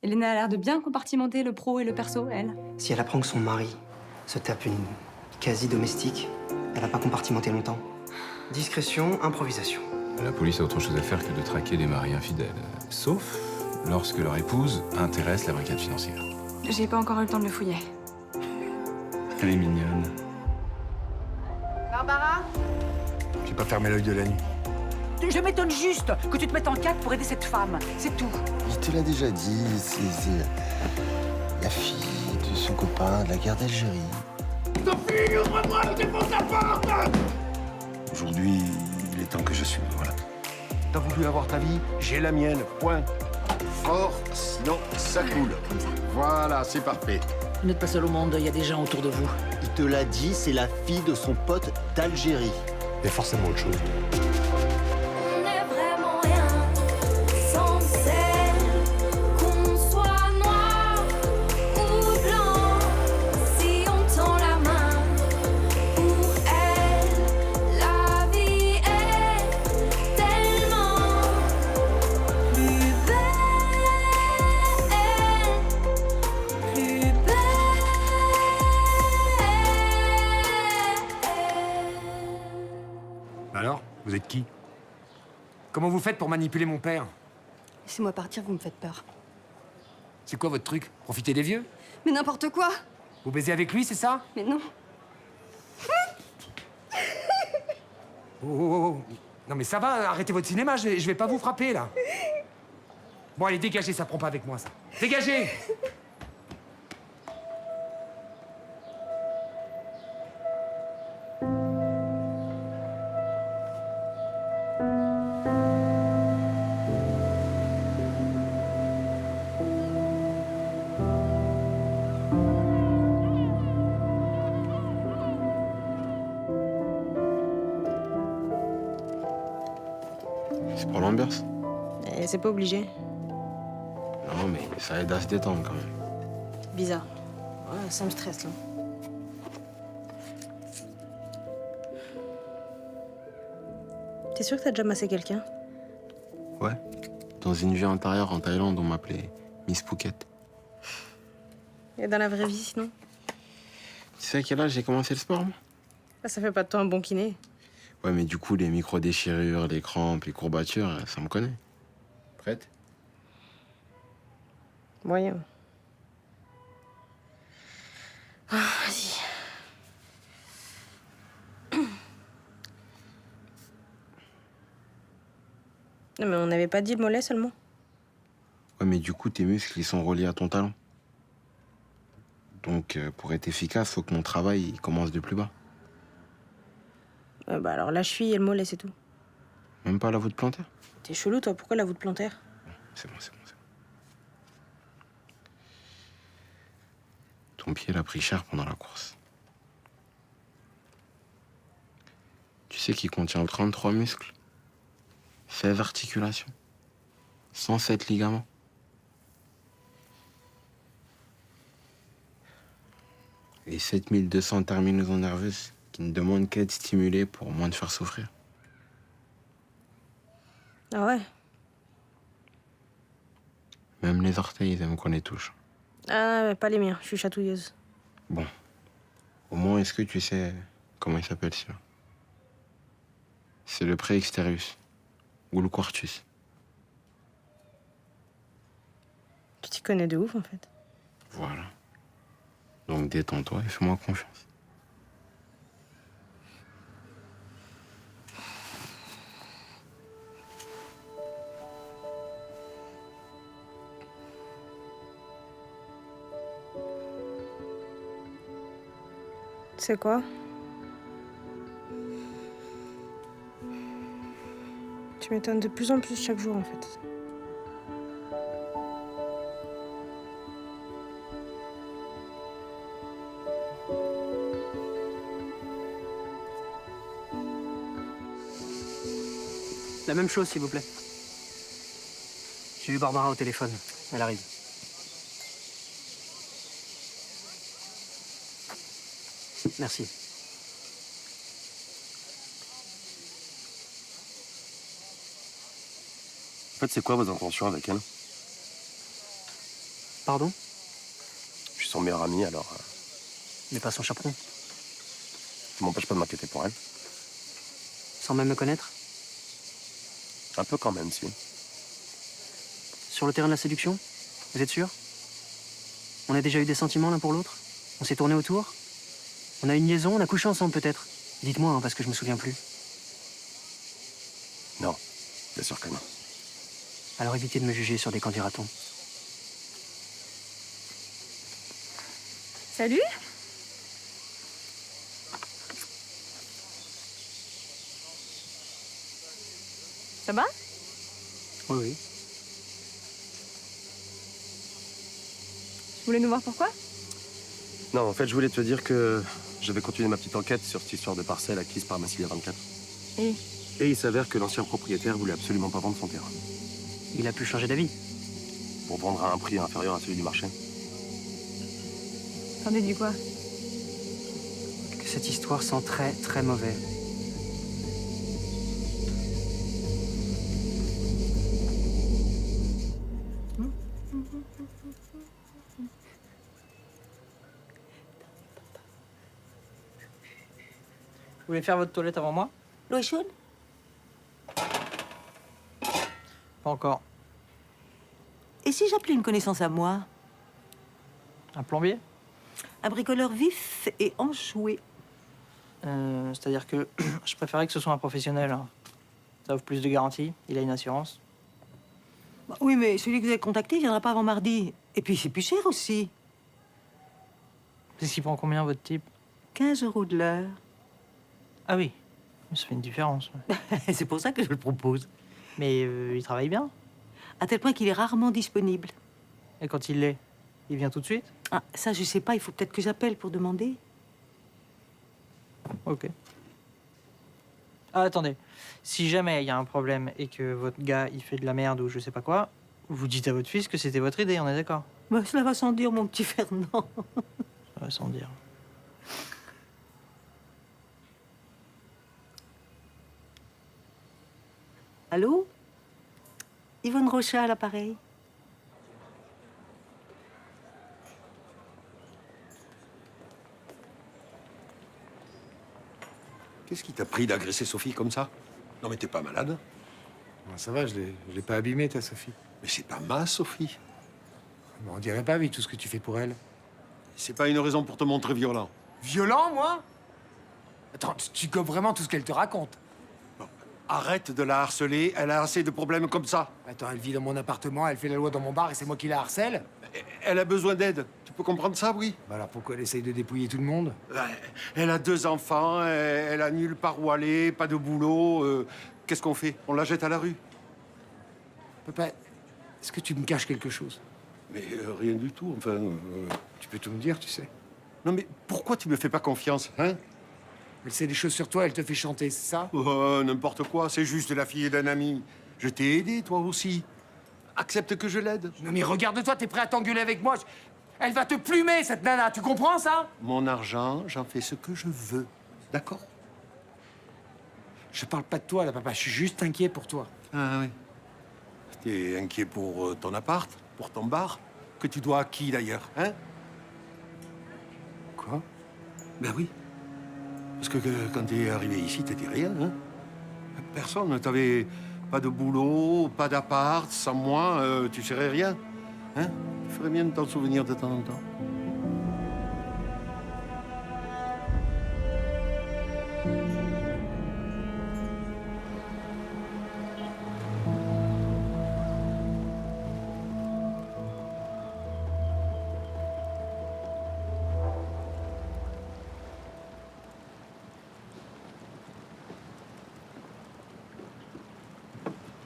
Elena a l'air de bien compartimenter le pro et le perso, elle. Si elle apprend que son mari se tape une quasi-domestique, elle va pas compartimenter longtemps. Discrétion, improvisation. La police a autre chose à faire que de traquer les maris infidèles. Sauf lorsque leur épouse intéresse la brigade financière. J'ai pas encore eu le temps de le fouiller. Elle est mignonne. Barbara? J'ai pas fermé l'œil de la nuit. Je m'étonne juste que tu te mettes en quatre pour aider cette femme. C'est tout. Il te l'a déjà dit, c'est la fille de son copain de la guerre d'Algérie. Sophie, ouvre-moi, je défonce la porte! Aujourd'hui, il est temps que je suis, voilà. T'as voulu avoir ta vie, j'ai la mienne, point. Fort, sinon ça coule. Voilà, c'est parfait. Vous n'êtes pas seul au monde, il y a des gens autour de vous. Il te l'a dit, c'est la fille de son pote d'Algérie. Il y a forcément autre chose. On n'est vraiment rien sans celle, qu'on soit noir ou blanc. Si on tend la main pour elle, la vie est tellement plus belle, plus belle. Alors, vous êtes qui? Comment vous faites pour manipuler mon père? Laissez-moi partir, vous me faites peur. C'est quoi votre truc? Profiter des vieux? Mais n'importe quoi! Vous baisez avec lui, c'est ça? Mais non. Oh, oh, oh. Non mais ça va, arrêtez votre cinéma, je vais pas vous frapper, là. Bon, allez, dégagez, ça prend pas avec moi, ça. Dégagez! C'est pour l'ambiance. C'est pas obligé. Non, mais ça aide à se détendre quand même. Bizarre. Ouais, ça me stresse, là. T'es sûr que t'as déjà massé quelqu'un? Ouais. Dans une vie antérieure en Thaïlande, on m'appelait Miss Phuket. Et dans la vraie vie, sinon? Tu sais à quel âge j'ai commencé le sport, moi? Ça fait pas de toi un bon kiné. Ouais, mais du coup, les micro-déchirures, les crampes, les courbatures, ça me connaît. Prête? Moyen. Ah, vas-y. Non, mais on n'avait pas dit le mollet seulement? Ouais, mais du coup, tes muscles, ils sont reliés à ton talon. Donc, pour être efficace, faut que mon travail il commence de plus bas. Bah alors la cheville et le mollet, c'est tout. Même pas la voûte plantaire? T'es chelou, toi. Pourquoi la voûte plantaire? C'est bon, c'est bon, c'est bon. Ton pied l'a pris cher pendant la course. Tu sais qu'il contient 33 muscles, 16 articulations, 107 ligaments. Et 7200 terminaisons nerveuses qui ne demandent qu'à être stimulées pour moins te faire souffrir. Ah ouais? Même les orteils, ils aiment qu'on les touche. Ah, mais pas les miens. Je suis chatouilleuse. Bon. Au moins, est-ce que tu sais comment il s'appelle, celui-là? C'est le pré-exterius. Ou le quartus. Tu t'y connais de ouf, en fait. Voilà. Donc détends-toi et fais-moi confiance. Tu sais quoi? Tu m'étonnes de plus en plus chaque jour, en fait. La même chose, s'il vous plaît. J'ai eu Barbara au téléphone. Elle arrive. Merci. En fait, c'est quoi vos intentions avec elle? Pardon? Je suis son meilleur ami, alors Mais pas son chaperon. ça m'empêche pas de m'inquiéter pour elle. Sans même me connaître? Un peu quand même, si. Sur le terrain de la séduction? Vous êtes sûr? On a déjà eu des sentiments l'un pour l'autre? On s'est tourné autour? On a une liaison? On a couché ensemble peut-être? Dites-moi, hein, parce que je me souviens plus. Non, bien sûr que non. Alors évitez de me juger sur des candidatons. Salut. Ça va? Oui, oui. Tu voulais nous voir pourquoi? Non, en fait, je voulais te dire que je vais continuer ma petite enquête sur cette histoire de parcelle acquise par Massilia 24. Et Et il s'avère que l'ancien propriétaire voulait absolument pas vendre son terrain. Il a pu changer d'avis. Pour vendre à un prix inférieur à celui du marché. t'en déduis quoi? Que cette histoire sent très, très mauvais. Vous voulez faire votre toilette avant moi? L'eau est chaude? Pas encore. Et si j'appelais une connaissance à moi? Un plombier? Un bricoleur vif et enjoué. C'est-à-dire que je préférais que ce soit un professionnel. Hein. Ça offre plus de garanties, il a une assurance. Bah oui, mais celui que vous avez contacté, il viendra pas avant mardi. Et puis c'est plus cher aussi. C'est ce qui prend combien, votre type? 15 € de l'heure. Ah oui, ça fait une différence. Ouais. C'est pour ça que je le propose. Mais il travaille bien. À tel point qu'il est rarement disponible. Et quand il l'est, il vient tout de suite? Ah, ça, je sais pas, il faut peut-être que j'appelle pour demander. Ok. Ah, attendez. Si jamais il y a un problème et que votre gars, il fait de la merde ou je sais pas quoi, vous dites à votre fils que c'était votre idée, on est d'accord? Bah, cela va sans dire, mon petit Fernand. Ça va sans dire. Allô? Yvonne Rochat à l'appareil. Qu'est-ce qui t'a pris d'agresser Sophie comme ça? Non, mais t'es pas malade? Ça va, je l'ai pas abîmée, ta Sophie. Mais c'est pas ma Sophie. Mais on dirait pas, oui, tout ce que tu fais pour elle. C'est pas une raison pour te montrer violent. Violent, moi? Attends, tu gobes vraiment tout ce qu'elle te raconte. Arrête de la harceler, elle a assez de problèmes comme ça. Attends, elle vit dans mon appartement, elle fait la loi dans mon bar et c'est moi qui la harcèle? Elle a besoin d'aide. Tu peux comprendre ça, oui? Bah alors pourquoi elle essaye de dépouiller tout le monde? Elle a 2 enfants, elle a nulle part où aller, pas de boulot. Qu'est-ce qu'on fait? On la jette à la rue? Papa, est-ce que tu me caches quelque chose? Mais rien du tout, enfin... Tu peux tout me dire, tu sais. Non mais pourquoi tu me fais pas confiance, hein? Elle sait des choses sur toi, elle te fait chanter, c'est ça? Oh, n'importe quoi, c'est juste la fille d'un ami. Je t'ai aidé, toi aussi. Accepte que je l'aide. Non mais regarde-toi, t'es prêt à t'engueuler avec moi? Elle va te plumer, cette nana, tu comprends ça? Mon argent, j'en fais ce que je veux. D'accord? Je parle pas de toi, là, papa, je suis juste inquiet pour toi. Ah oui. T'es inquiet pour ton appart, pour ton bar, que tu dois à qui, d'ailleurs, hein? Quoi? Ben oui. Parce que quand t'es arrivé ici, t'étais rien, hein? Personne. T'avais pas de boulot, pas d'appart. Sans moi, tu serais rien. Hein? Tu ferais bien de t'en souvenir de temps en temps.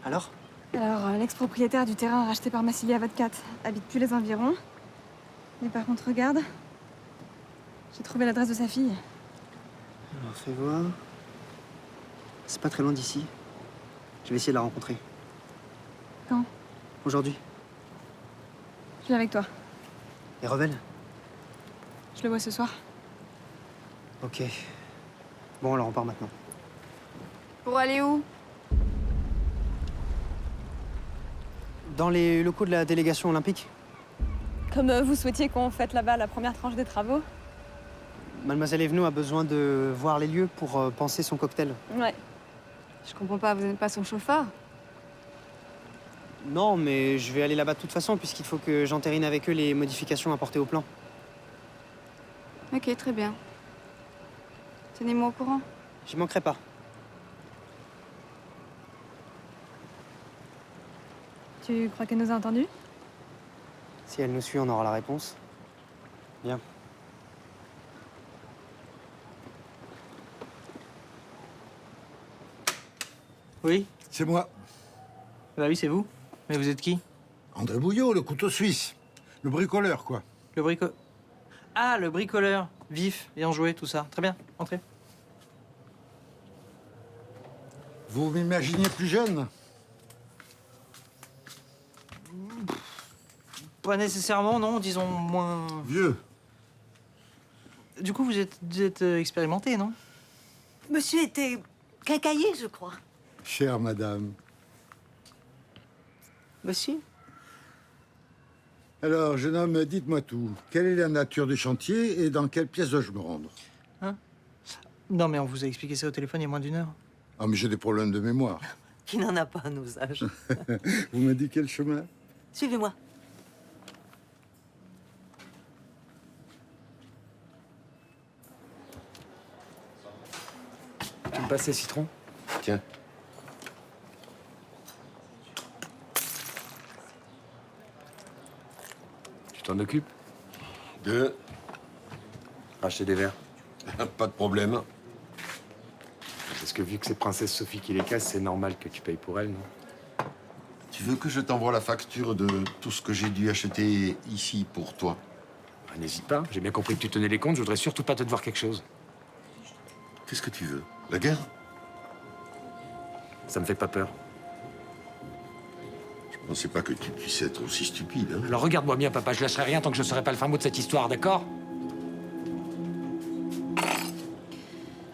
Alors? Alors, l'ex-propriétaire du terrain racheté par Massilia 24 habite plus les environs. Mais par contre, regarde. J'ai trouvé l'adresse de sa fille. Alors, fais voir. C'est pas très loin d'ici. Je vais essayer de la rencontrer. Quand? Aujourd'hui. Je viens avec toi. Et Revel? Je le vois ce soir. Ok. Bon, alors on part maintenant. Pour aller où? Dans les locaux de la délégation olympique. Comme vous souhaitiez qu'on fête là-bas la première tranche des travaux. Mademoiselle Evenot a besoin de voir les lieux pour penser son cocktail. Ouais. Je comprends pas, vous n'êtes pas son chauffeur? Non, mais je vais aller là-bas de toute façon, puisqu'il faut que j'entérine avec eux les modifications apportées au plan. Ok, très bien. Tenez-moi au courant. J'y manquerai pas. Tu crois qu'elle nous a entendus? Si elle nous suit, on aura la réponse. Bien. Oui? C'est moi. Bah oui, c'est vous. Mais vous êtes qui? André Bouillot, le couteau suisse. Le bricoleur, quoi. Ah, le bricoleur. Vif et enjoué, tout ça. Très bien, entrez. Vous m'imaginiez plus jeune? Pas nécessairement, non, disons moins... Vieux. Du coup, vous êtes expérimenté, non? Monsieur était quincaillier, je crois. Chère madame. Monsieur? Alors, jeune homme, dites-moi tout. Quelle est la nature du chantier et dans quelle pièce dois-je me rendre? Hein? Non, mais on vous a expliqué ça au téléphone il y a moins d'1 heure. Ah, mais j'ai des problèmes de mémoire. Qui n'en a pas à nos âges. Vous m'indiquez le chemin? Suivez-moi. Tu me passes les citrons? Tiens. Tu t'en occupes? Deux. Racheter des verres. Pas de problème. Parce que vu que c'est Princesse Sophie qui les casse, c'est normal que tu payes pour elle, non? Tu veux que je t'envoie la facture de tout ce que j'ai dû acheter ici pour toi? Bah, n'hésite pas. J'ai bien compris que tu tenais les comptes. Je voudrais surtout pas te devoir quelque chose. Qu'est-ce que tu veux? La guerre? Ça me fait pas peur. Je pensais pas que tu puisses être aussi stupide. Hein? Alors regarde-moi bien, papa. Je lâcherai rien tant que je saurai pas le fin mot de cette histoire, d'accord?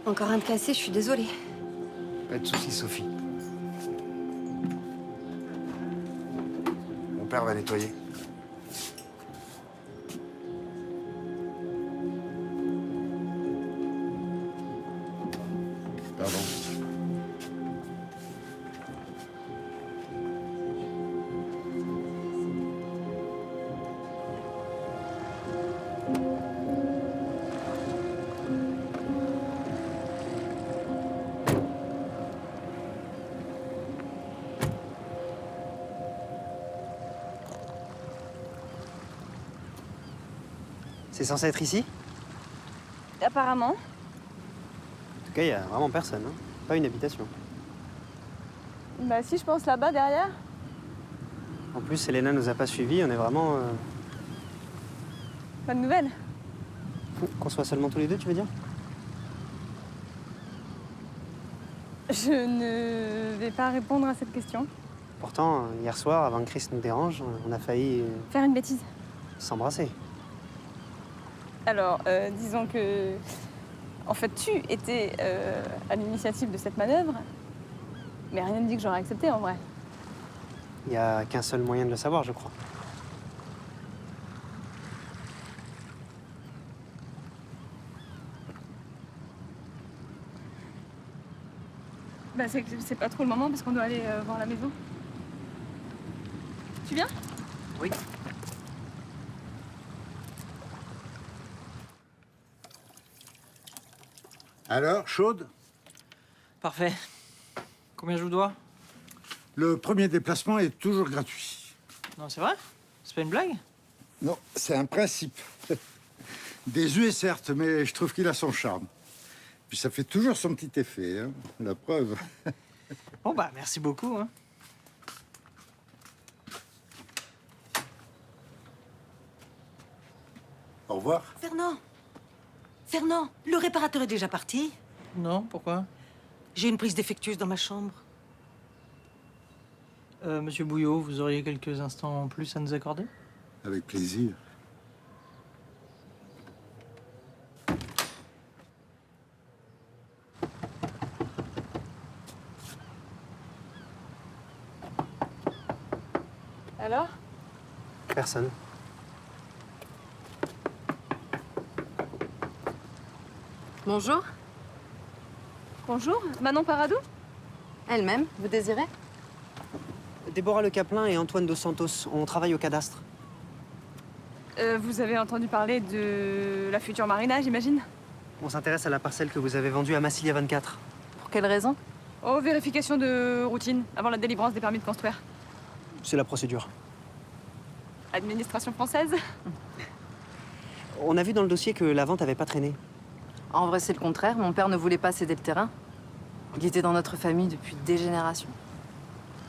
Encore un de cassé, je suis désolée. Pas de soucis, Sophie. Mon père va nettoyer. Pardon. C'est censé être ici? Apparemment. En tout cas, il y a vraiment personne, hein. Pas une habitation. Bah si, je pense là-bas, derrière. En plus, Elena nous a pas suivis, on est vraiment... Pas de nouvelles. Qu'on soit seulement tous les deux, tu veux dire? Je ne vais pas répondre à cette question. Pourtant, hier soir, avant que Chris nous dérange, on a failli Faire une bêtise. s'embrasser. Alors, disons que... En fait, tu étais à l'initiative de cette manœuvre, mais rien ne dit que j'aurais accepté, en vrai. Il n'y a qu'un seul moyen de le savoir, je crois. Bah, c'est pas trop le moment, parce qu'on doit aller voir la maison. Tu viens? Oui. Alors, chaude? Parfait. Combien je vous dois? Le premier déplacement est toujours gratuit. Non, c'est vrai? C'est pas une blague? Non, c'est un principe. Désuet, certes, mais je trouve qu'il a son charme. Puis ça fait toujours son petit effet, hein, la preuve. Bon, bah, merci beaucoup, hein. Au revoir. Fernand, le réparateur est déjà parti? Non, pourquoi? J'ai une prise défectueuse dans ma chambre. Monsieur Bouillot, vous auriez quelques instants en plus à nous accorder? Avec plaisir. Alors? Personne. Bonjour. Bonjour, Manon Paradou? Elle-même, vous désirez? Déborah Le Caplin et Antoine Dos Santos, on travaille au cadastre. Vous avez entendu parler de la future marina, j'imagine? On s'intéresse à la parcelle que vous avez vendue à Massilia 24. Pour quelle raison? Oh, vérification de routine, avant la délivrance des permis de construire. C'est la procédure. Administration française? On a vu dans le dossier que la vente avait pas traîné. En vrai, c'est le contraire. Mon père ne voulait pas céder le terrain. Il était dans notre famille depuis des générations.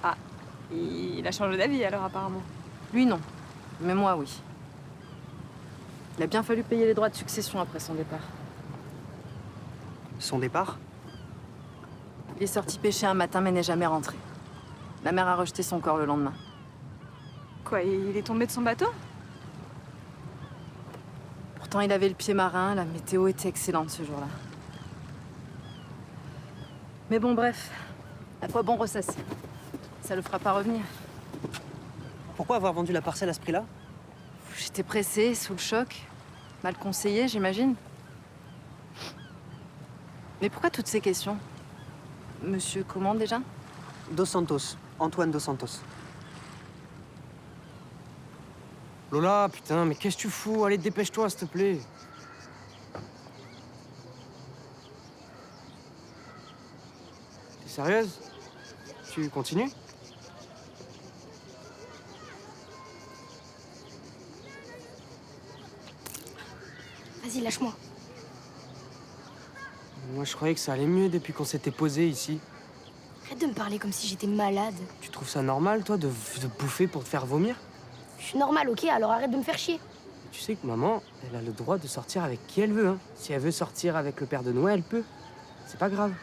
Ah, il a changé d'avis alors apparemment. Lui, non. Mais moi, oui. Il a bien fallu payer les droits de succession après son départ. Son départ? Il est sorti pêcher un matin mais n'est jamais rentré. La mère a rejeté son corps le lendemain. Quoi, il est tombé de son bateau? Pourtant, il avait le pied marin, la météo était excellente ce jour-là. Mais bon, bref, à quoi bon ressasser? Ça le fera pas revenir. Pourquoi avoir vendu la parcelle à ce prix-là? J'étais pressée, sous le choc. Mal conseillée, j'imagine. Mais pourquoi toutes ces questions? Monsieur comment déjà? Dos Santos, Antoine Dos Santos. Lola, putain, mais qu'est-ce que tu fous? Allez, dépêche-toi, s'il te plaît. T'es sérieuse? Tu continues? Vas-y, lâche-moi. Moi, je croyais que ça allait mieux depuis qu'on s'était posé ici. Arrête de me parler comme si j'étais malade. Tu trouves ça normal, toi, de bouffer pour te faire vomir? Je suis normale, ok? Alors arrête de me faire chier. Tu sais que maman, elle a le droit de sortir avec qui elle veut, hein. Si elle veut sortir avec le père de Noé, elle peut. C'est pas grave.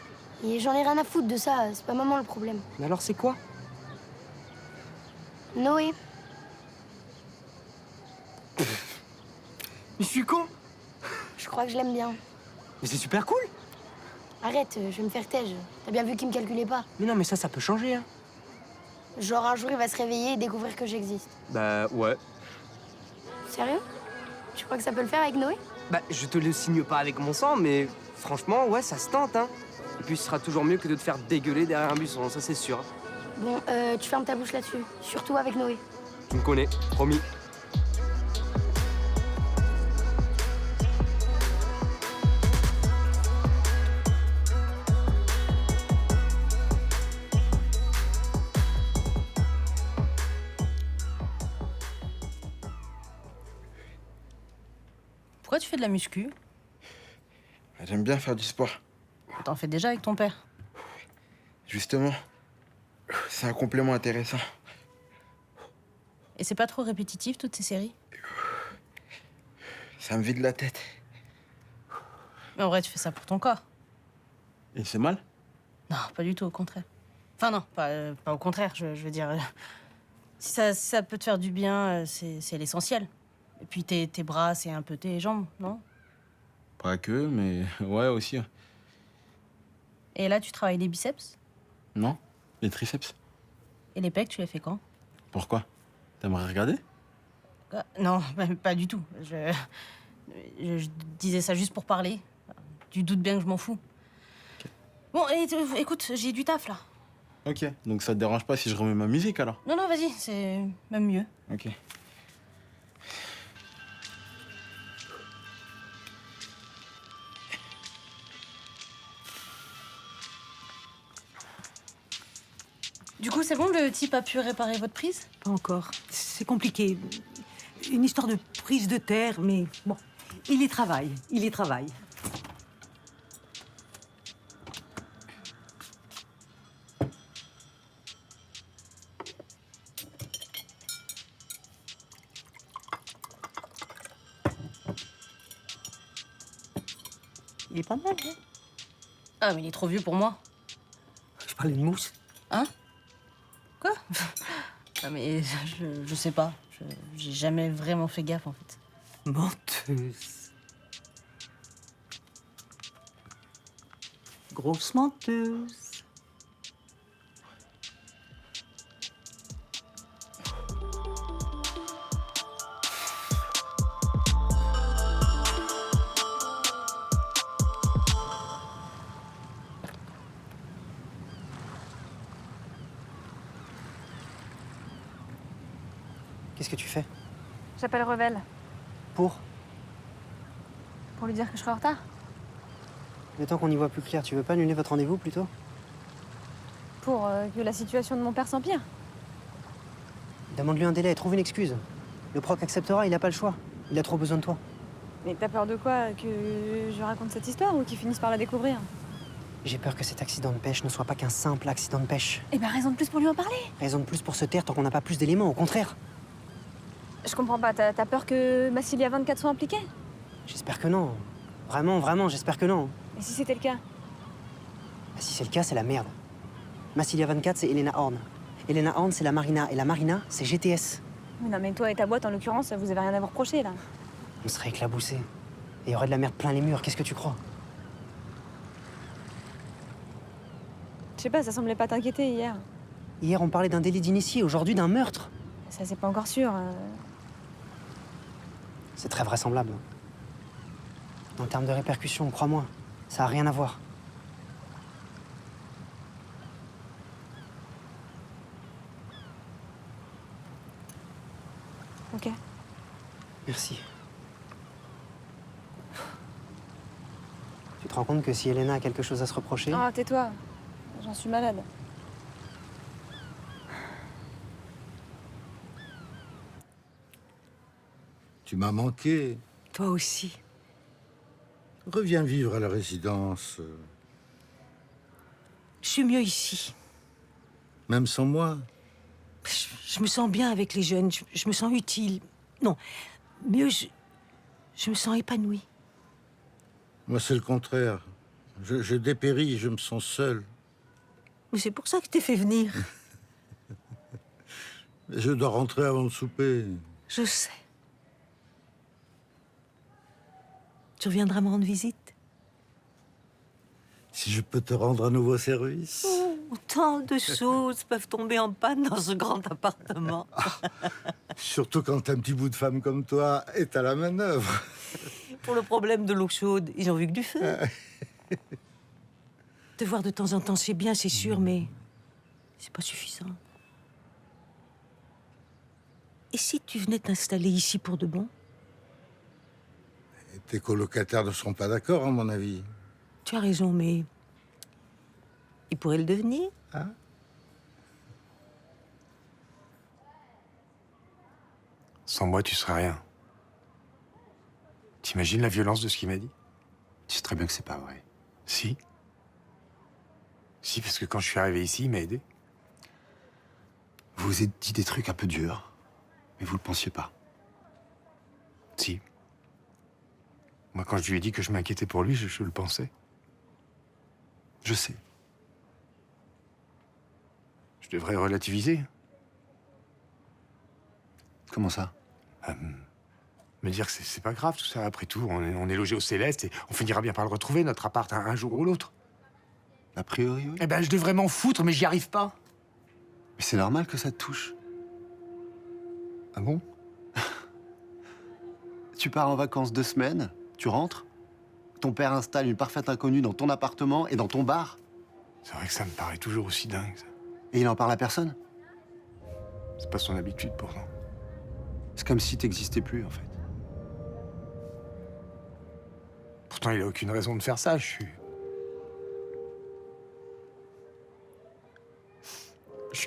Et j'en ai rien à foutre de ça, c'est pas maman le problème. Mais alors, c'est quoi? Noé. Mais je suis con! Je crois que je l'aime bien. Mais c'est super cool! Arrête, je vais me faire taire. T'as bien vu qu'il me calculait pas. Mais non, mais ça peut changer, hein. Genre un jour, il va se réveiller et découvrir que j'existe. Bah, ouais. Sérieux? Tu crois que ça peut le faire avec Noé? Bah, je te le signe pas avec mon sang, mais franchement, ouais, ça se tente, hein. Et puis, ce sera toujours mieux que de te faire dégueuler derrière un buisson, ça c'est sûr. Bon, tu fermes ta bouche là-dessus. Surtout avec Noé. Tu me connais, promis. Pourquoi tu fais de la muscu? J'aime bien faire du sport. T'en fais déjà avec ton père. Justement, c'est un complément intéressant. Et c'est pas trop répétitif, toutes ces séries? Ça me vide la tête. Mais en vrai, tu fais ça pour ton corps. Et c'est mal? Non, pas du tout, au contraire. Enfin non, pas au contraire, je veux dire... si ça peut te faire du bien, c'est l'essentiel. Et puis tes bras, c'est un peu tes jambes, non? Pas que, mais ouais aussi. Et là, tu travailles les biceps? Non? Les triceps? Et les pecs, tu les fais quand? Pourquoi? T'aimerais regarder? Non, pas du tout. Je disais ça juste pour parler. Tu doutes bien que je m'en fous. Okay. Bon, écoute, j'ai du taf, là. Ok, donc ça te dérange pas si je remets ma musique, alors? Non, vas-y, c'est même mieux. Ok. Du coup, c'est bon, le type a pu réparer votre prise? Pas encore. C'est compliqué. Une histoire de prise de terre, mais bon. Il y travaille, il y travaille. Il est pas mal, hein? Ah, mais il est trop vieux pour moi. Je parlais de mousse. Hein? Quoi? Ah, mais je sais pas. J'ai jamais vraiment fait gaffe, en fait. Menteuse. Grosse menteuse. que tu fais? J'appelle Revel Pour? pour lui dire que je serai en retard. Mais tant qu'on y voit plus clair, tu veux pas annuler votre rendez-vous plutôt? Pour que la situation de mon père s'empire. Demande-lui un délai, trouve une excuse. Le proc acceptera, il a pas le choix. Il a trop besoin de toi. Mais t'as peur de quoi? Que je raconte cette histoire ou qu'il finisse par la découvrir? J'ai peur que cet accident de pêche ne soit pas qu'un simple accident de pêche. Eh ben raison de plus pour lui en parler. Raison de plus pour se taire tant qu'on n'a pas plus d'éléments, au contraire. Je comprends pas, t'as peur que Massilia 24 soit impliquée? J'espère que non. Vraiment, vraiment, j'espère que non. Et si c'était le cas? Bah, si c'est le cas, c'est la merde. Massilia 24, c'est Elena Horn. Elena Horn, c'est la Marina. Et la Marina, c'est GTS. Mais non, mais toi et ta boîte, en l'occurrence, vous avez rien à vous reprocher, là. On serait éclaboussés. Et il y aurait de la merde plein les murs, qu'est-ce que tu crois? Je sais pas, ça semblait pas t'inquiéter hier. Hier, on parlait d'un délit d'initié, aujourd'hui d'un meurtre. Ça, c'est pas encore sûr. C'est très vraisemblable. En termes de répercussions, crois-moi, ça a rien à voir. Ok. Merci. Tu te rends compte que si Elena a quelque chose à se reprocher... Ah, tais-toi. J'en suis malade. Tu m'as manqué. Toi aussi. Reviens vivre à la résidence. Je suis mieux ici. Même sans moi. Je me sens bien avec les jeunes. Je me sens utile. Non, mieux, je me sens épanouie. Moi, c'est le contraire. Je dépéris, je me sens seul. Mais c'est pour ça que je t'ai fait venir. Je dois rentrer avant le souper. Je sais. Tu reviendras me rendre visite? Si je peux te rendre un nouveau service. Oh, tant de choses peuvent tomber en panne dans ce grand appartement. Surtout quand un petit bout de femme comme toi est à la manœuvre. Pour le problème de l'eau chaude, ils ont vu que du feu. Te voir de temps en temps, c'est bien, c'est sûr, mais c'est pas suffisant. Et si tu venais t'installer ici pour de bon? Et tes colocataires ne seront pas d'accord, à mon avis. Tu as raison, mais ils pourraient le devenir. Hein? Sans moi, tu serais rien. T'imagines la violence de ce qu'il m'a dit? Tu sais très bien que c'est pas vrai. Si. Si, parce que quand je suis arrivé ici, il m'a aidé. Vous vous êtes dit des trucs un peu durs, mais vous le pensiez pas. Si. Moi, quand je lui ai dit que je m'inquiétais pour lui, je le pensais. Je sais. Je devrais relativiser. Comment ça? Me dire que c'est pas grave tout ça. Après tout, on est logé au Céleste et on finira bien par le retrouver, notre appart, un jour ou l'autre. A priori, oui. Eh ben, je devrais m'en foutre, mais j'y arrive pas. Mais c'est normal que ça te touche. Ah bon? Tu pars en vacances 2 semaines, tu rentres, ton père installe une parfaite inconnue dans ton appartement et dans ton bar. C'est vrai que ça me paraît toujours aussi dingue, ça. Et il en parle à personne? C'est pas son habitude, pourtant. C'est comme si t'existais plus, en fait. Pourtant, il a aucune raison de faire ça, je suis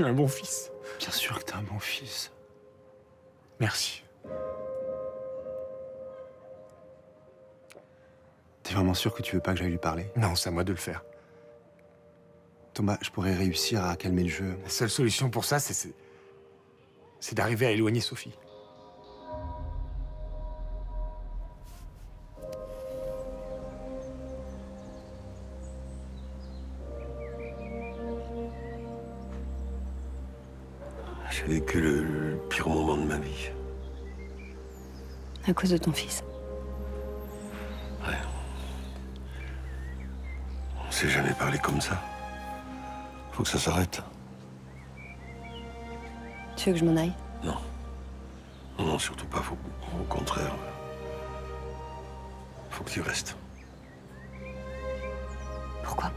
un bon fils. Bien sûr que t'es un bon fils. Merci. T'es vraiment sûr que tu veux pas que j'aille lui parler? Non, c'est à moi de le faire. Thomas, je pourrais réussir à calmer le jeu. La seule solution pour ça, c'est d'arriver à éloigner Sophie. J'ai vécu le pire moment de ma vie. À cause de ton fils. Ouais. On s'est jamais parlé comme ça. Faut que ça s'arrête. Tu veux que je m'en aille? Non. Non, surtout pas. Au contraire. Faut que tu restes. Pourquoi?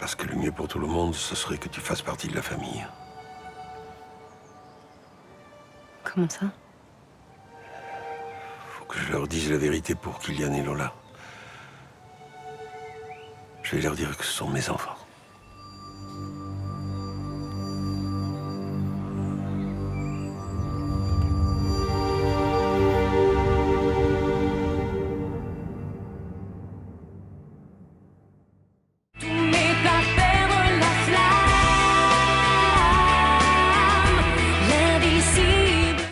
Parce que le mieux pour tout le monde, ce serait que tu fasses partie de la famille. Comment ça? Faut que je leur dise la vérité pour Kylian et Lola. Je vais leur dire que ce sont mes enfants.